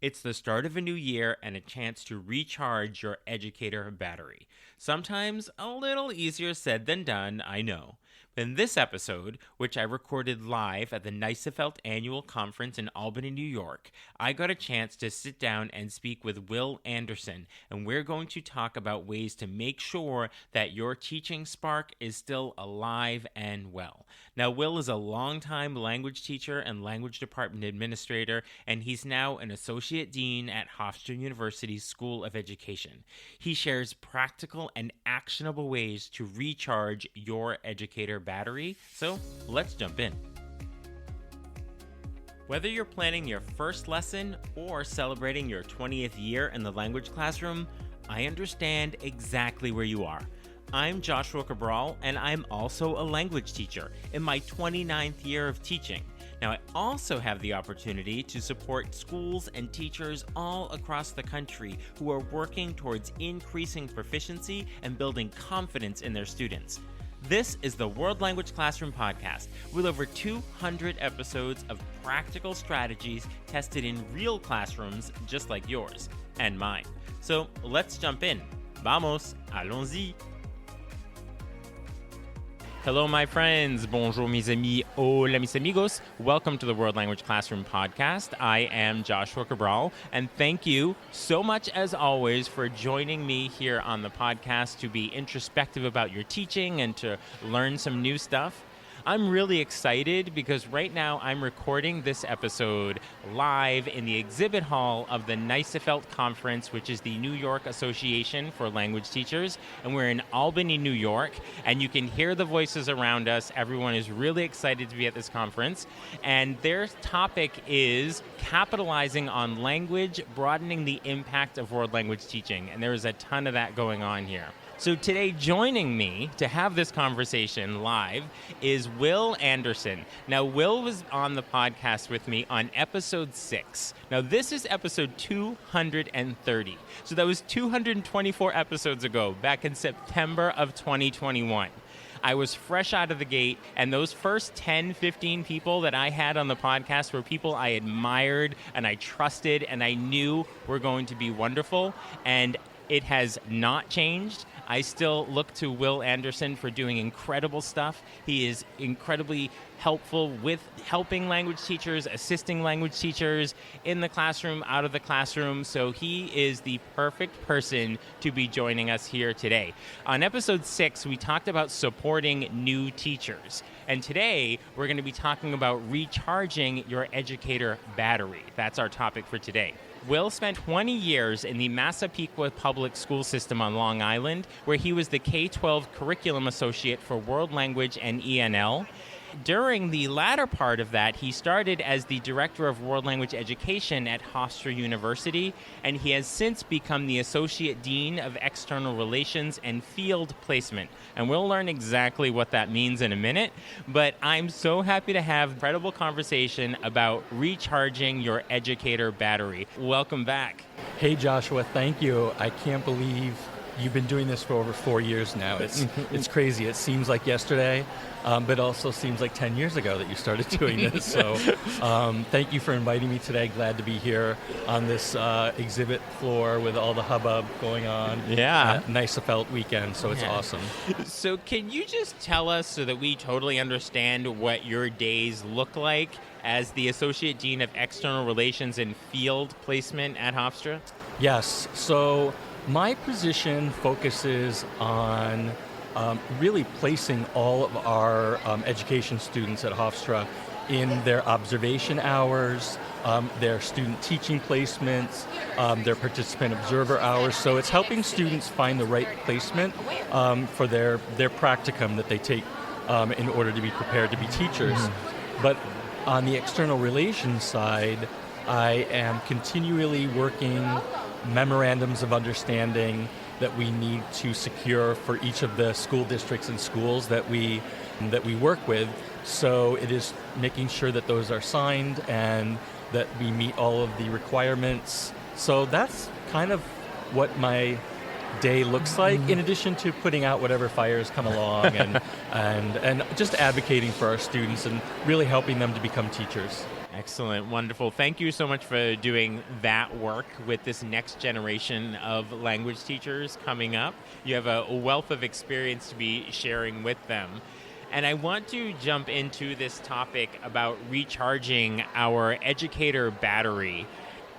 It's the start of a new year and a chance to recharge your educator battery. Sometimes a little easier said than done, I know. In this episode, which I recorded live at the Neisefeld Annual Conference in Albany, New York, I got a chance to sit down and speak with Will Anderson, and we're going to talk about ways to make sure that your teaching spark is still alive and well. Now, Will is a longtime language teacher and language department administrator, and he's now an associate dean at Hofstra University's School of Education. He shares practical and actionable ways to recharge your educator battery, so let's jump in. Whether you're planning your first lesson or celebrating your 20th year in the language classroom, I understand exactly where you are. I'm Joshua Cabral, and I'm also a language teacher in my 29th year of teaching. Now, I also have the opportunity to support schools and teachers all across the country who are working towards increasing proficiency and building confidence in their students. This is the World Language Classroom Podcast, with over 200 episodes of practical strategies tested in real classrooms just like yours and mine. So let's jump in. Vamos, allons-y. Hello, my friends. Bonjour, mes amis. Hola, mis amigos. Welcome to the World Language Classroom Podcast. I am Joshua Cabral, and thank you so much, as always, for joining me here on the podcast to be introspective about your teaching and to learn some new stuff. I'm really excited because right now I'm recording this episode live in the exhibit hall of the Neisefeld Conference, which is the New York Association for Language Teachers. And we're in Albany, New York, and you can hear the voices around us. Everyone is really excited to be at this conference. And their topic is capitalizing on language, broadening the impact of world language teaching. And there is a ton of that going on here. So today, joining me to have this conversation live is Will Anderson. Now, Will was on the podcast with me on episode 6. Now, this is episode 230. So that was 224 episodes ago, back in September of 2021. I was fresh out of the gate, and those first 10, 15 people that I had on the podcast were people I admired and I trusted and I knew were going to be wonderful, and it has not changed. I still look to Will Anderson for doing incredible stuff. He is incredibly helpful with helping language teachers, assisting language teachers in the classroom, out of the classroom. So he is the perfect person to be joining us here today. On episode 6, we talked about supporting new teachers. And today, we're going to be talking about recharging your educator battery. That's our topic for today. Will spent 20 years in the Massapequa Public School System on Long Island, where he was the K-12 Curriculum Associate for World Language and ENL. During the latter part of that, he started as the Director of World Language Education at Hofstra University, and he has since become the Associate Dean of External Relations and Field Placement. And we'll learn exactly what that means in a minute, but I'm so happy to have an incredible conversation about recharging your educator battery. Welcome back. Hey, Joshua, thank you. I can't believe you've been doing this for over 4 years now. It's crazy. It seems like yesterday, but also seems like 10 years ago that you started doing this. So thank you for inviting me today. Glad to be here on this exhibit floor with all the hubbub going on. Yeah. Neisefeld weekend, so it's awesome. So can you just tell us, so that we totally understand, what your days look like as the Associate Dean of External Relations and Field Placement at Hofstra? Yes. So my position focuses on really placing all of our education students at Hofstra in their observation hours, their student teaching placements, their participant observer hours. So it's helping students find the right placement for their practicum that they take in order to be prepared to be teachers. But on the external relations side, I am continually working memorandums of understanding that we need to secure for each of the school districts and schools that we work with. So it is making sure that those are signed and that we meet all of the requirements. So that's kind of what my day looks like, in addition to putting out whatever fires come along and just advocating for our students and really helping them to become teachers. Excellent. Wonderful. Thank you so much for doing that work with this next generation of language teachers coming up. You have a wealth of experience to be sharing with them. And I want to jump into this topic about recharging our educator battery.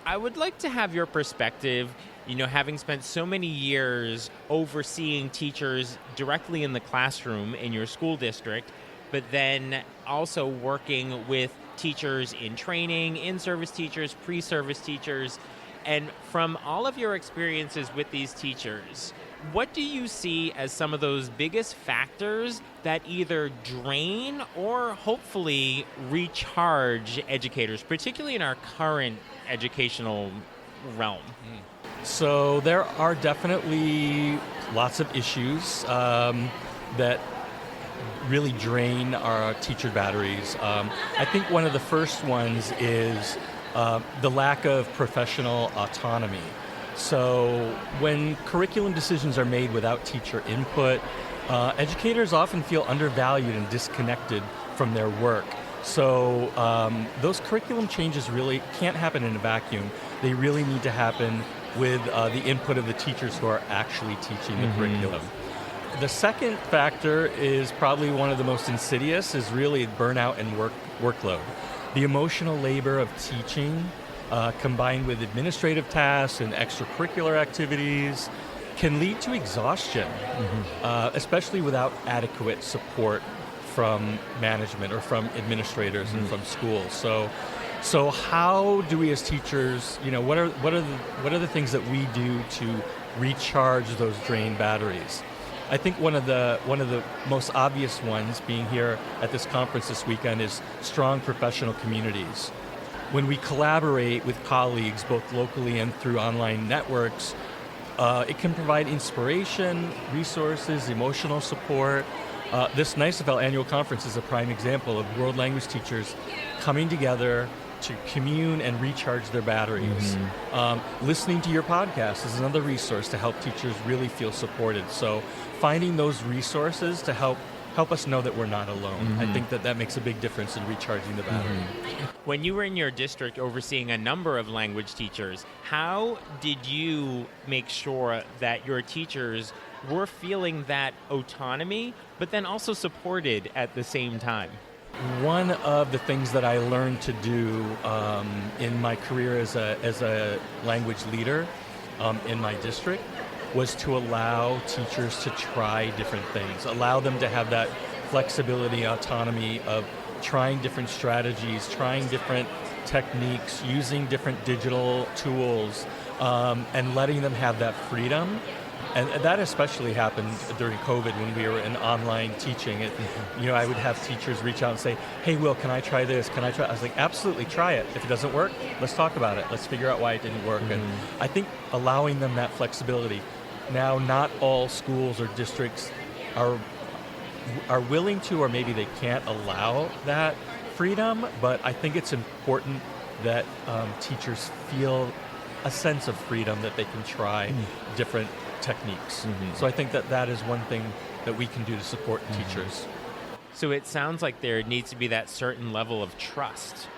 I would like to have your perspective, having spent so many years overseeing teachers directly in the classroom in your school district, but then also working with teachers in training, in-service teachers, pre-service teachers. And from all of your experiences with these teachers, what do you see as some of those biggest factors that either drain or hopefully recharge educators, particularly in our current educational realm? So there are definitely lots of issues that really drain our teacher batteries. I think one of the first ones is the lack of professional autonomy. So when curriculum decisions are made without teacher input, educators often feel undervalued and disconnected from their work. So those curriculum changes really can't happen in a vacuum. They really need to happen with the input of the teachers who are actually teaching the curriculum. The second factor is probably one of the most insidious, is really burnout and workload. The emotional labor of teaching combined with administrative tasks and extracurricular activities can lead to exhaustion, especially without adequate support from management or from administrators and from schools. So how do we as teachers, what are the things that we do to recharge those drained batteries? I think one of the most obvious ones, being here at this conference this weekend, is strong professional communities. When we collaborate with colleagues, both locally and through online networks, it can provide inspiration, resources, emotional support. This NICEFL annual conference is a prime example of world language teachers coming together to commune and recharge their batteries. Listening to your podcast is another resource to help teachers really feel supported. So finding those resources to help us know that we're not alone. I think that makes a big difference in recharging the battery. When you were in your district overseeing a number of language teachers, how did you make sure that your teachers were feeling that autonomy, but then also supported at the same time? One of the things that I learned to do in my career as a language leader in my district was to allow teachers to try different things, allow them to have that flexibility, autonomy of trying different strategies, trying different techniques, using different digital tools, and letting them have that freedom. And that especially happened during COVID when we were in online teaching. I would have teachers reach out and say, "Hey, Will, can I try this? Can I try?" I was like, "Absolutely, try it. If it doesn't work, let's talk about it. Let's figure out why it didn't work." And I think allowing them that flexibility. Now, not all schools or districts are willing to, or maybe they can't allow that freedom, but I think it's important that teachers feel a sense of freedom, that they can try different techniques. So I think that is one thing that we can do to support teachers. So it sounds like there needs to be that certain level of trust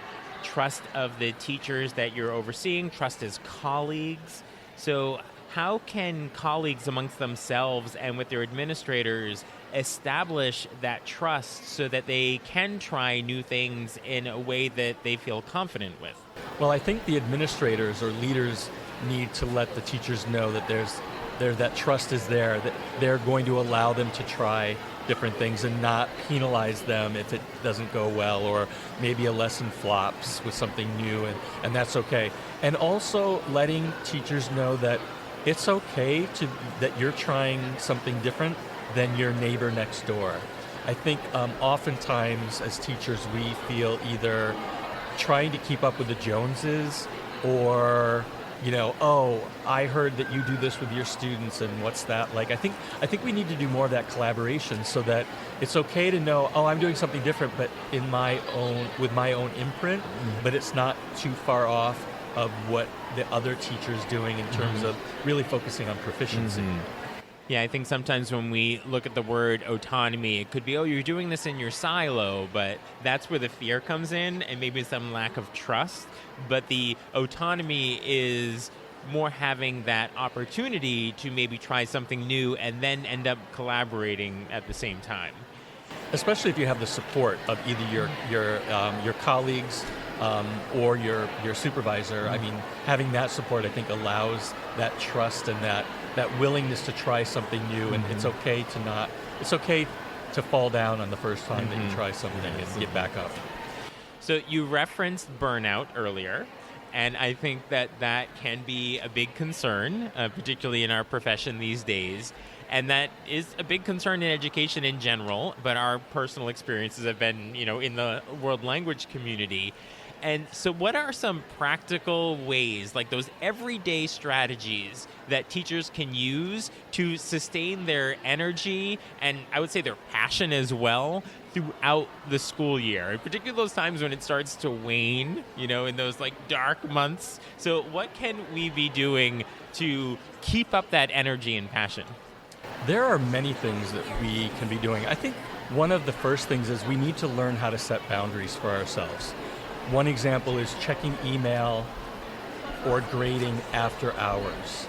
of the teachers that you're overseeing, trust as colleagues. So how can colleagues amongst themselves and with their administrators establish that trust so that they can try new things in a way that they feel confident with? Well, I think the administrators or leaders need to let the teachers know that that trust is there, that they're going to allow them to try different things and not penalize them if it doesn't go well, or maybe a lesson flops with something new, and that's okay. And also letting teachers know that it's okay that you're trying something different than your neighbor next door. I think oftentimes as teachers we feel either trying to keep up with the Joneses, or oh, I heard that you do this with your students, and what's that like? I think we need to do more of that collaboration, so that it's okay to know, oh, I'm doing something different, but with my own imprint, but it's not too far off of what the other teacher's doing in terms of really focusing on proficiency. Yeah, I think sometimes when we look at the word autonomy, it could be, oh, you're doing this in your silo, but that's where the fear comes in and maybe some lack of trust. But the autonomy is more having that opportunity to maybe try something new and then end up collaborating at the same time. Especially if you have the support of either your colleagues or your supervisor. I mean, having that support, I think, allows that trust and that willingness to try something new. And it's okay to fall down on the first time that you try something and get back up. So you referenced burnout earlier. And I think that can be a big concern, particularly in our profession these days. And that is a big concern in education in general, but our personal experiences have been, in the world language community. And so what are some practical ways, like those everyday strategies that teachers can use to sustain their energy and I would say their passion as well throughout the school year, particularly those times when it starts to wane, in those like dark months? So what can we be doing to keep up that energy and passion? There are many things that we can be doing. I think one of the first things is we need to learn how to set boundaries for ourselves. One example is checking email or grading after hours.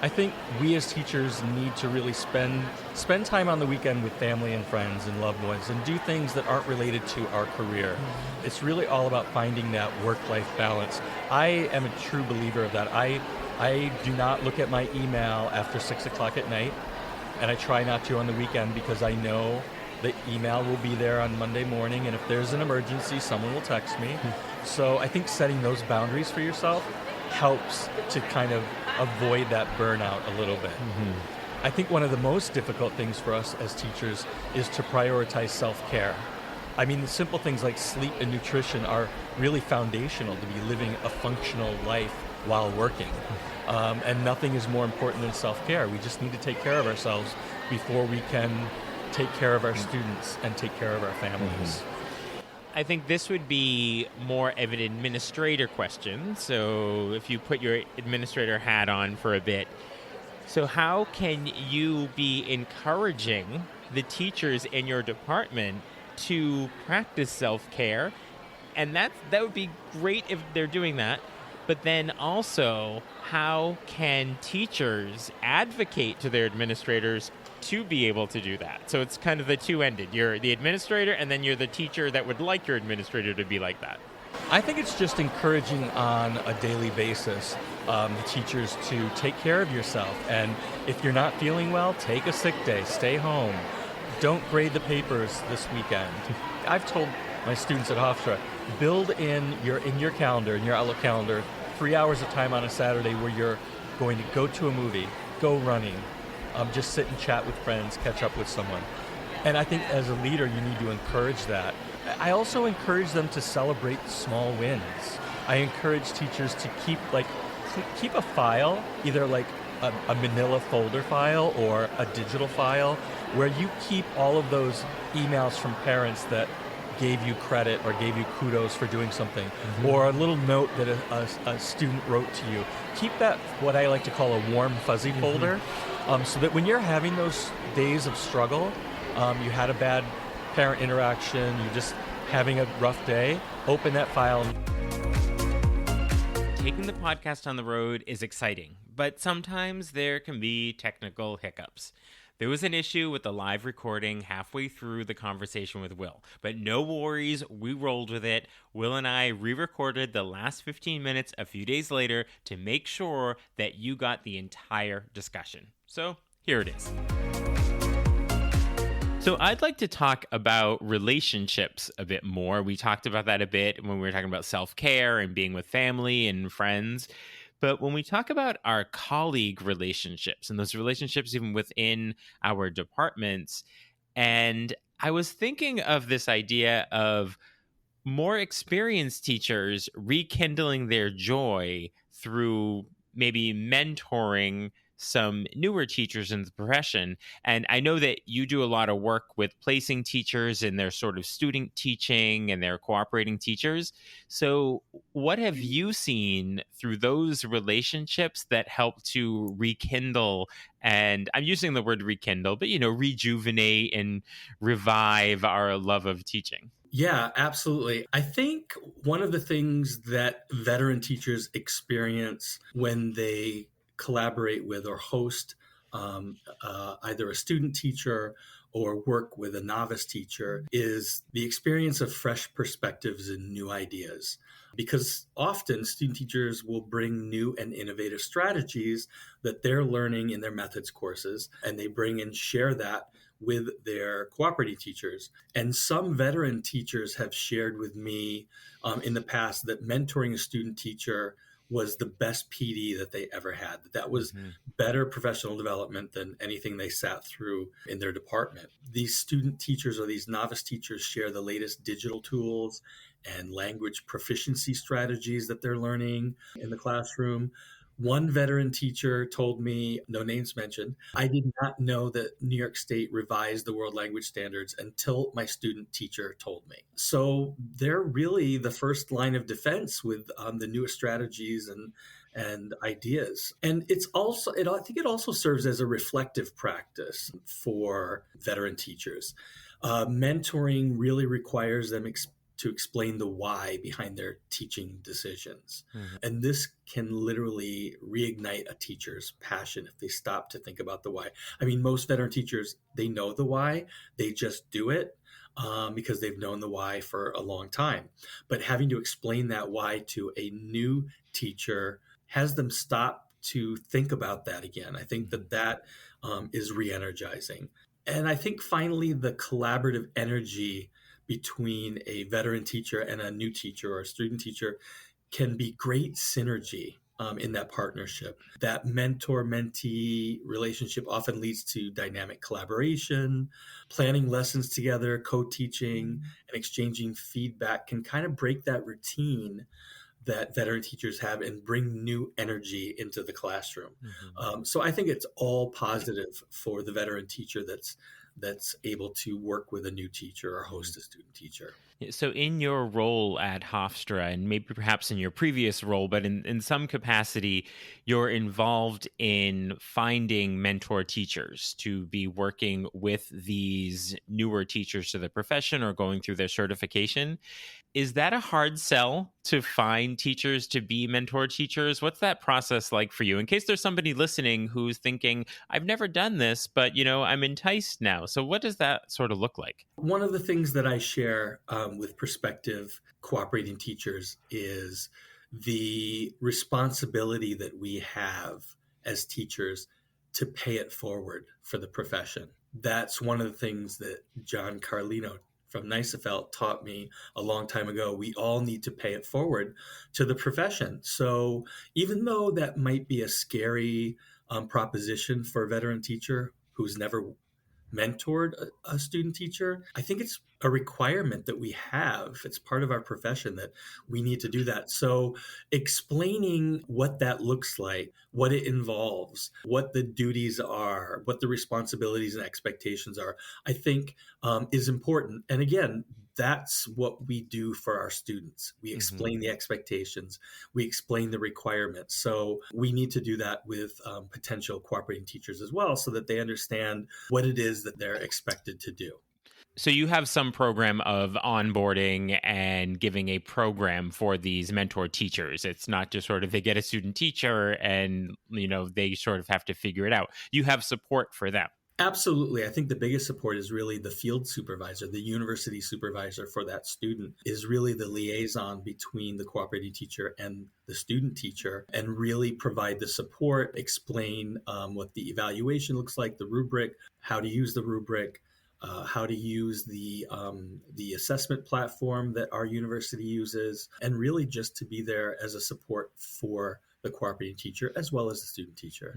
I think we as teachers need to really spend time on the weekend with family and friends and loved ones and do things that aren't related to our career. It's really all about finding that work-life balance. I am a true believer of that. I do not look at my email after 6 o'clock at night, and I try not to on the weekend because I know the email will be there on Monday morning, and if there's an emergency, someone will text me. So I think setting those boundaries for yourself helps to kind of avoid that burnout a little bit. I think one of the most difficult things for us as teachers is to prioritize self-care. I mean, the simple things like sleep and nutrition are really foundational to be living a functional life while working. And nothing is more important than self-care. We just need to take care of ourselves before we can take care of our students and take care of our families. I think this would be more of an administrator question. So if you put your administrator hat on for a bit, so how can you be encouraging the teachers in your department to practice self-care? And that would be great if they're doing that. But then also, how can teachers advocate to their administrators to be able to do that? So it's kind of the two-ended. You're the administrator, and then you're the teacher that would like your administrator to be like that. I think it's just encouraging on a daily basis the teachers to take care of yourself. And if you're not feeling well, take a sick day, stay home. Don't grade the papers this weekend. I've told my students at Hofstra, build in your calendar, in your Outlook calendar, 3 hours of time on a Saturday where you're going to go to a movie, go running, just sit and chat with friends, catch up with someone. And I think as a leader, you need to encourage that. I also encourage them to celebrate small wins. I encourage teachers to keep a file, either like a manila folder file or a digital file, where you keep all of those emails from parents that gave you credit or gave you kudos for doing something, or a little note that a student wrote to you. Keep that, what I like to call a warm, fuzzy folder, so that when you're having those days of struggle, you had a bad parent interaction, you're just having a rough day, open that file. Taking the podcast on the road is exciting, but sometimes there can be technical hiccups. There was an issue with the live recording halfway through the conversation with Will, but no worries, we rolled with it. Will and I re-recorded the last 15 minutes a few days later to make sure that you got the entire discussion. So here it is. So I'd like to talk about relationships a bit more. We talked about that a bit when we were talking about self-care and being with family and friends. But when we talk about our colleague relationships and those relationships even within our departments, and I was thinking of this idea of more experienced teachers rekindling their joy through maybe mentoring some newer teachers in the profession. And I know that you do a lot of work with placing teachers in their sort of student teaching and their cooperating teachers. So, what have you seen through those relationships that help to rekindle? And I'm using the word rekindle, but rejuvenate and revive our love of teaching. Yeah, absolutely. I think one of the things that veteran teachers experience when they collaborate with or host either a student teacher or work with a novice teacher is the experience of fresh perspectives and new ideas. Because often student teachers will bring new and innovative strategies that they're learning in their methods courses, and they bring and share that with their cooperating teachers. And some veteran teachers have shared with me in the past that mentoring a student teacher was the best PD that they ever had. That was better professional development than anything they sat through in their department. These student teachers or these novice teachers share the latest digital tools and language proficiency strategies that they're learning in the classroom. One veteran teacher told me, no names mentioned, I did not know that New York State revised the world language standards until my student teacher told me. So they're really the first line of defense with the newest strategies and ideas. And I think it also serves as a reflective practice for veteran teachers. Mentoring really requires them to explain the why behind their teaching decisions. And this can literally reignite a teacher's passion if they stop to think about the why. I mean, most veteran teachers, they know the why, they just do it because they've known the why for a long time. But having to explain that why to a new teacher has them stop to think about that again. I think that is re-energizing. And I think finally, the collaborative energy between a veteran teacher and a new teacher or a student teacher can be great synergy in that partnership. That mentor-mentee relationship often leads to dynamic collaboration. Planning lessons together, co-teaching, and exchanging feedback can kind of break that routine that veteran teachers have and bring new energy into the classroom. So I think it's all positive for the veteran teacher that's able to work with a new teacher or host a student teacher. So, in your role at Hofstra, and maybe perhaps in your previous role, but in some capacity, you're involved in finding mentor teachers to be working with these newer teachers to the profession or going through their certification. Is that a hard sell to find teachers to be mentor teachers? What's that process like for you? In case there's somebody listening who's thinking, I've never done this, but I'm enticed now. So what does that sort of look like? One of the things that I share with prospective cooperating teachers is the responsibility that we have as teachers to pay it forward for the profession. That's one of the things that John Carlino from Neisefeld taught me a long time ago. We all need to pay it forward to the profession. So even though that might be a scary proposition for a veteran teacher who's never mentored a student teacher, I think it's a requirement that we have. It's part of our profession that we need to do that. So explaining what that looks like, what it involves, what the duties are, what the responsibilities and expectations are, I think is important. And again, that's what we do for our students. We explain the expectations. We explain the requirements. So we need to do that with potential cooperating teachers as well, so that they understand what it is that they're expected to do. So you have some program of onboarding and giving a program for these mentor teachers. It's not just sort of they get a student teacher and, they sort of have to figure it out. You have support for them. Absolutely. I think the biggest support is really the field supervisor, the university supervisor for that student is really the liaison between the cooperating teacher and the student teacher, and really provide the support, explain what the evaluation looks like, the rubric, how to use the rubric, how to use the assessment platform that our university uses, and really just to be there as a support for the cooperating teacher as well as the student teacher.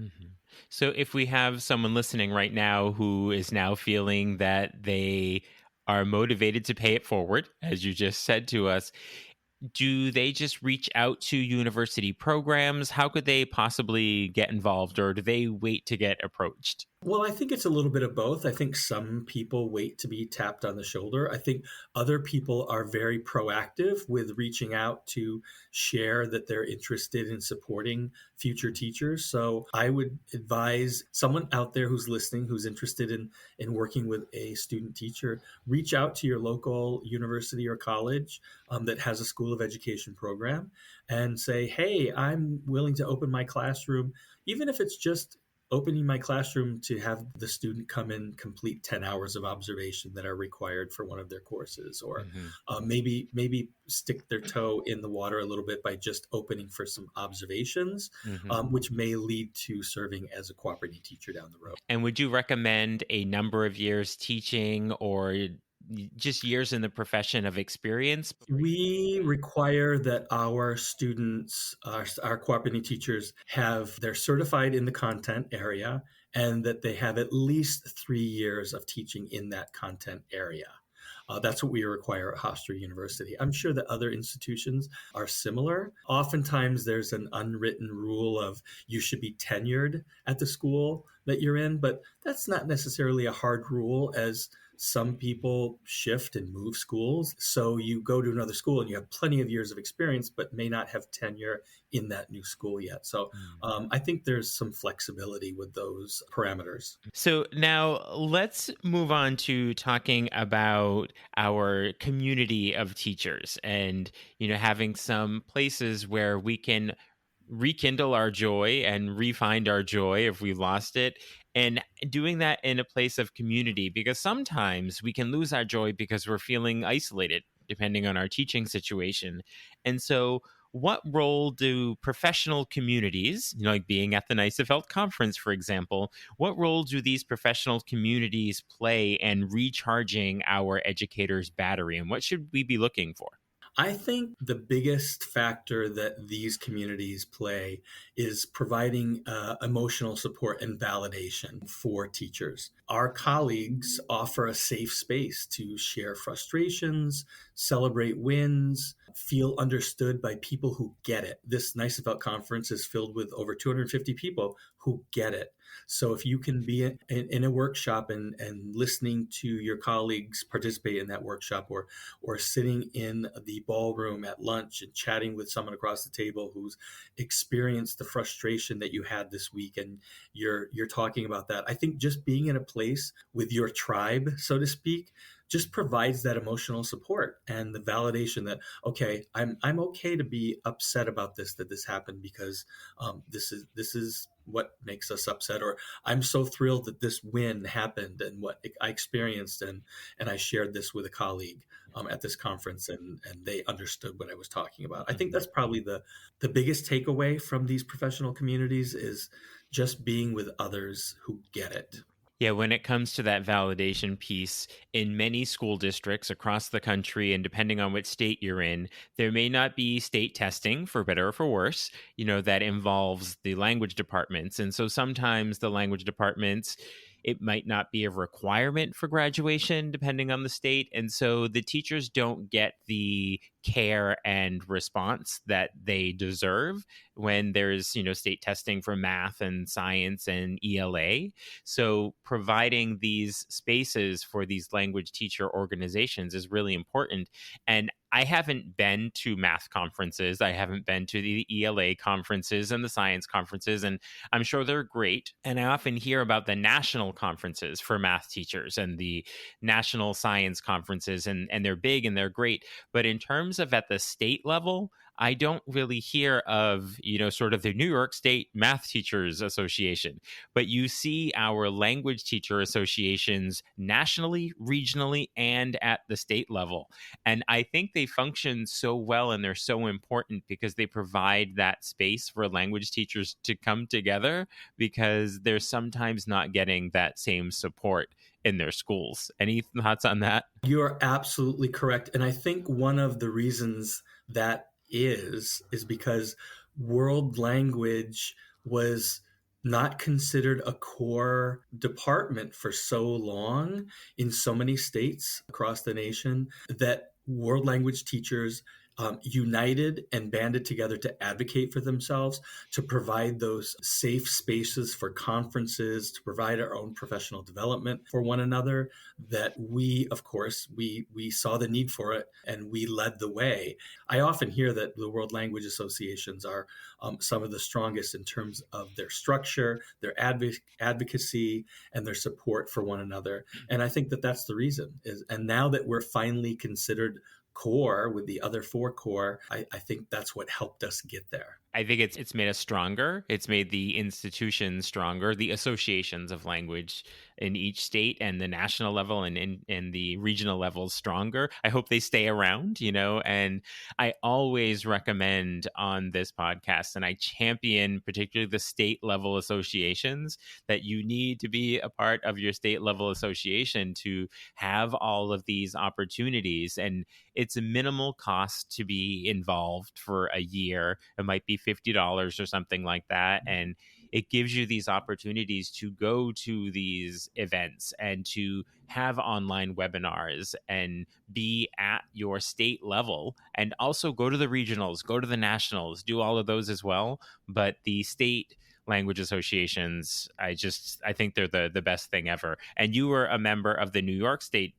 So if we have someone listening right now who is now feeling that they are motivated to pay it forward, as you just said to us, do they just reach out to university programs? How could they possibly get involved, or do they wait to get approached? Well, I think it's a little bit of both. I think some people wait to be tapped on the shoulder. I think other people are very proactive with reaching out to share that they're interested in supporting future teachers. So I would advise someone out there who's listening, who's interested in working with a student teacher, reach out to your local university or college that has a school of education program and say, hey, I'm willing to open my classroom, even if it's just opening my classroom to have the student come in complete 10 hours of observation that are required for one of their courses, or Hmm. maybe stick their toe in the water a little bit by just opening for some observations, Hmm. which may lead to serving as a cooperating teacher down the road. And would you recommend a number of years teaching, or just years in the profession of experience? We require that our students, our cooperating teachers, they're certified in the content area and that they have at least 3 years of teaching in that content area. That's what we require at Hofstra University. I'm sure that other institutions are similar. Oftentimes, there's an unwritten rule of you should be tenured at the school that you're in, but that's not necessarily a hard rule, as some people shift and move schools. So you go to another school and you have plenty of years of experience, but may not have tenure in that new school yet. So I think there's some flexibility with those parameters. So now let's move on to talking about our community of teachers, and having some places where we can rekindle our joy and refind our joy if we lost it, and doing that in a place of community, because sometimes we can lose our joy because we're feeling isolated depending on our teaching situation. And so what role do professional communities, like being at the Neisefeld conference, for example, what role do these professional communities play in recharging our educators' battery, and what should we be looking for? I think the biggest factor that these communities play is providing emotional support and validation for teachers. Our colleagues offer a safe space to share frustrations, celebrate wins, feel understood by people who get it. This Neisefeld conference is filled with over 250 people who get it. So if you can be in a workshop and listening to your colleagues participate in that workshop, or sitting in the ballroom at lunch and chatting with someone across the table who's experienced the frustration that you had this week, and you're talking about that. I think just being in a place with your tribe, so to speak, just provides that emotional support and the validation that, okay, I'm okay to be upset about that this happened, because this is what makes us upset, or I'm so thrilled that this win happened and what I experienced, and I shared this with a colleague at this conference, and they understood what I was talking about. I think that's probably the biggest takeaway from these professional communities, is just being with others who get it. Yeah, when it comes to that validation piece, in many school districts across the country, and depending on which state you're in, there may not be state testing, for better or for worse, that involves the language departments. And so sometimes the language departments, it might not be a requirement for graduation, depending on the state. And so the teachers don't get the care and response that they deserve when there's, state testing for math and science and ELA. So providing these spaces for these language teacher organizations is really important. And I haven't been to math conferences. I haven't been to the ELA conferences and the science conferences, and I'm sure they're great. And I often hear about the national conferences for math teachers and the national science conferences, and they're big and they're great. But in terms of at the state level, I don't really hear of, sort of the New York State Math Teachers Association, but you see our language teacher associations nationally, regionally, and at the state level. And I think they function so well, and they're so important because they provide that space for language teachers to come together, because they're sometimes not getting that same support in their schools. Any thoughts on that? You're absolutely correct. And I think one of the reasons that is because world language was not considered a core department for so long in so many states across the nation, that world language teachers united and banded together to advocate for themselves, to provide those safe spaces for conferences, to provide our own professional development for one another, that we, of course, we saw the need for it and we led the way. I often hear that the World Language Associations are some of the strongest in terms of their structure, their advocacy, and their support for one another. And I think that that's the reason. And now that we're finally considered core with the other four core, I think that's what helped us get there. I think it's made us stronger. It's made the institutions stronger, the associations of language in each state and the national level and in the regional levels stronger. I hope they stay around, and I always recommend on this podcast, and I champion particularly the state level associations, that you need to be a part of your state level association to have all of these opportunities. And it's a minimal cost to be involved for a year. It might be $50 or something like that. And it gives you these opportunities to go to these events and to have online webinars and be at your state level, and also go to the regionals, go to the nationals, do all of those as well. But the state language associations, I think they're the best thing ever. And you were a member of the New York State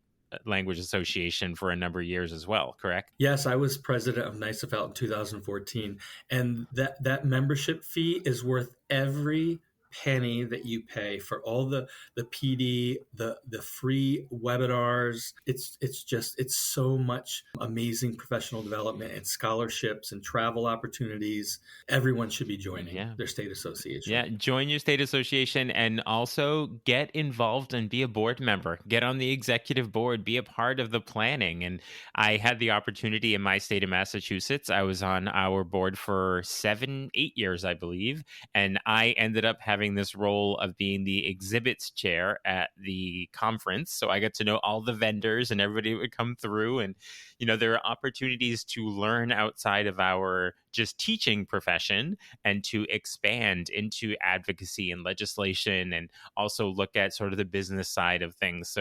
Language Association for a number of years as well, correct? Yes, I was president of NYSFL in 2014, and that membership fee is worth every penny that you pay for all the PD, the free webinars. It's so much amazing professional development and scholarships and travel opportunities. Everyone should be joining their state association. Yeah, join your state association, and also get involved and be a board member. Get on the executive board, be a part of the planning. And I had the opportunity in my state of Massachusetts. I was on our board for 8 years, I believe. And I ended up having this role of being the exhibits chair at the conference. So I got to know all the vendors and everybody would come through. And, there are opportunities to learn outside of our just teaching profession and to expand into advocacy and legislation, and also look at sort of the business side of things.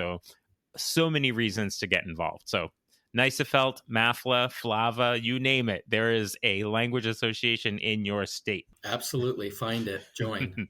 So many reasons to get involved. So NYSFL, MAFLA, FLAVA, you name it. There is a language association in your state. Absolutely. Find it. Join.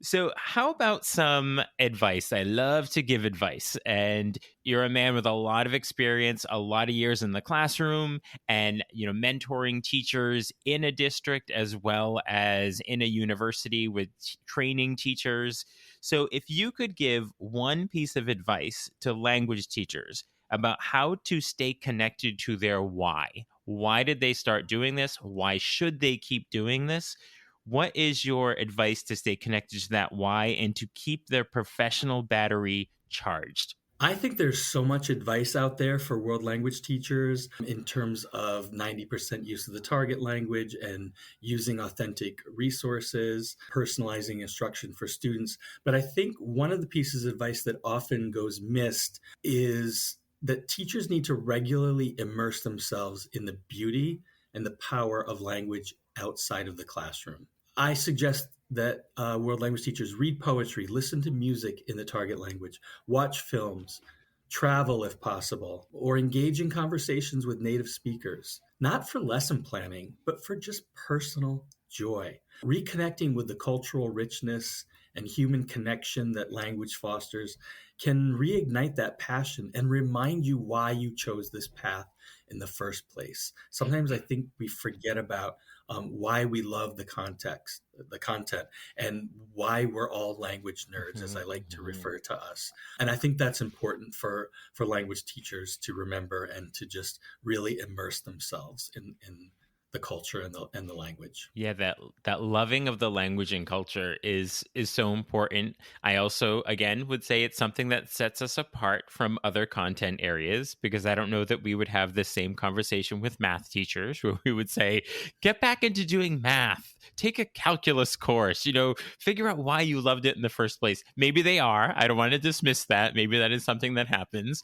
So how about some advice? I love to give advice. And you're a man with a lot of experience, a lot of years in the classroom, and mentoring teachers in a district as well as in a university with training teachers. So if you could give one piece of advice to language teachers about how to stay connected to their why. Why did they start doing this? Why should they keep doing this? What is your advice to stay connected to that why and to keep their professional battery charged? I think there's so much advice out there for world language teachers in terms of 90% use of the target language and using authentic resources, personalizing instruction for students. But I think one of the pieces of advice that often goes missed is that teachers need to regularly immerse themselves in the beauty and the power of language outside of the classroom. I suggest that world language teachers read poetry, listen to music in the target language, watch films, travel if possible, or engage in conversations with native speakers, not for lesson planning, but for just personal joy. Reconnecting with the cultural richness and human connection that language fosters can reignite that passion and remind you why you chose this path in the first place. Sometimes I think we forget about why we love the content, and why we're all language nerds, as I like to refer to us. And I think that's important for language teachers to remember and to just really immerse themselves in the culture and the language. Yeah, that loving of the language and culture is so important. I also, again, would say it's something that sets us apart from other content areas, because I don't know that we would have the same conversation with math teachers where we would say, get back into doing math, take a calculus course, figure out why you loved it in the first place. Maybe they are. I don't want to dismiss that. Maybe that is something that happens.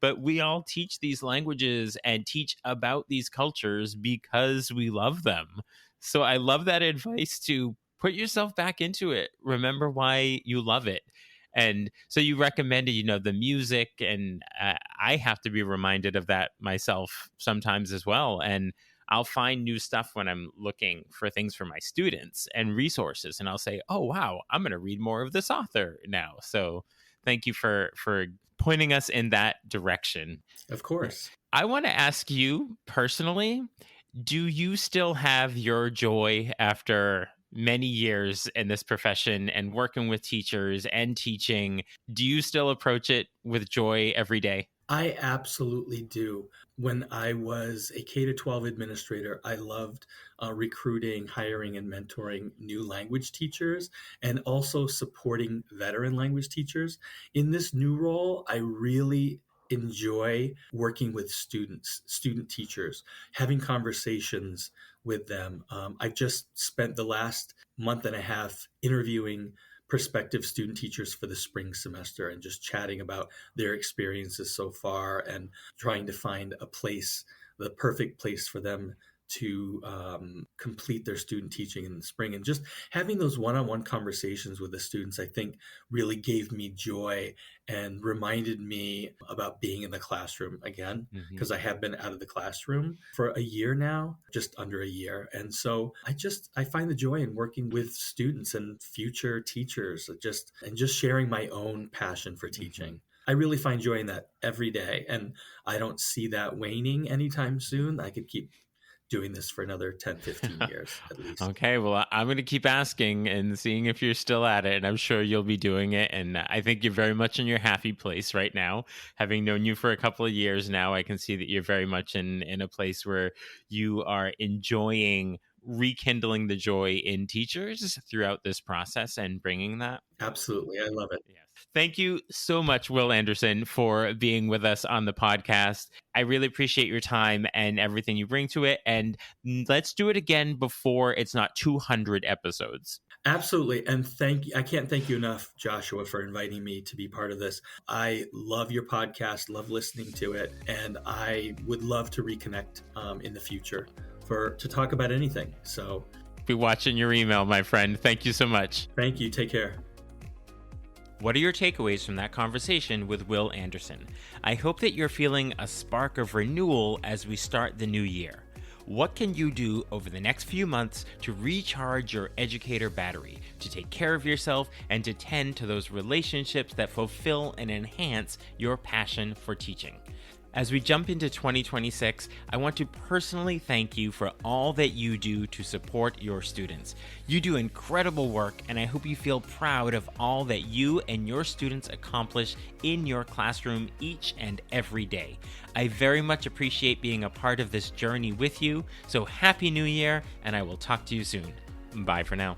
But we all teach these languages and teach about these cultures because we love them. So I love that advice to put yourself back into it. Remember why you love it. And so you recommended, the music, and I have to be reminded of that myself sometimes as well. And I'll find new stuff when I'm looking for things for my students and resources, and I'll say, "Oh wow, I'm going to read more of this author now." So thank you for pointing us in that direction. Of course. I want to ask you personally, do you still have your joy after many years in this profession and working with teachers and teaching? Do you still approach it with joy every day? I absolutely do. When I was a K-12 administrator, I loved recruiting, hiring, and mentoring new language teachers and also supporting veteran language teachers. In this new role, I really enjoy working with student teachers, having conversations with them. I've just spent the last month and a half interviewing prospective student teachers for the spring semester and just chatting about their experiences so far and trying to find a place, the perfect place for them to complete their student teaching in the spring. And just having those one-on-one conversations with the students, I think really gave me joy and reminded me about being in the classroom again, because I have been out of the classroom for a year now, just under a year. And so I find the joy in working with students and future teachers, just sharing my own passion for teaching. I really find joy in that every day. And I don't see that waning anytime soon. I could keep doing this for another 10, 15 years at least. Okay, well, I'm going to keep asking and seeing if you're still at it, and I'm sure you'll be doing it. And I think you're very much in your happy place right now. Having known you for a couple of years now, I can see that you're very much in a place where you are enjoying rekindling the joy in teachers throughout this process and bringing that. Absolutely. I love it. Yes. Thank you so much, Will Anderson, for being with us on the podcast. I really appreciate your time and everything you bring to it. And let's do it again before it's not 200 episodes. Absolutely. And I can't thank you enough, Joshua, for inviting me to be part of this. I love your podcast, love listening to it, and I would love to reconnect in the future to talk about anything. So be watching your email, my friend. Thank you so much. Thank you. Take care. What are your takeaways from that conversation with Will Anderson? I hope that you're feeling a spark of renewal as we start the new year. What can you do over the next few months to recharge your educator battery, to take care of yourself, and to tend to those relationships that fulfill and enhance your passion for teaching? As we jump into 2026, I want to personally thank you for all that you do to support your students. You do incredible work, and I hope you feel proud of all that you and your students accomplish in your classroom each and every day. I very much appreciate being a part of this journey with you, so Happy New Year, and I will talk to you soon. Bye for now.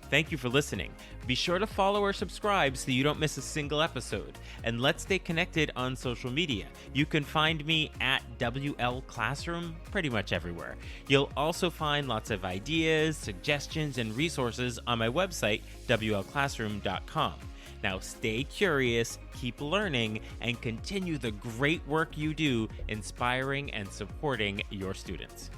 Thank you for listening. Be sure to follow or subscribe so you don't miss a single episode. And let's stay connected on social media. You can find me at WL Classroom pretty much everywhere. You'll also find lots of ideas, suggestions, and resources on my website, WLClassroom.com. Now stay curious, keep learning, and continue the great work you do inspiring and supporting your students.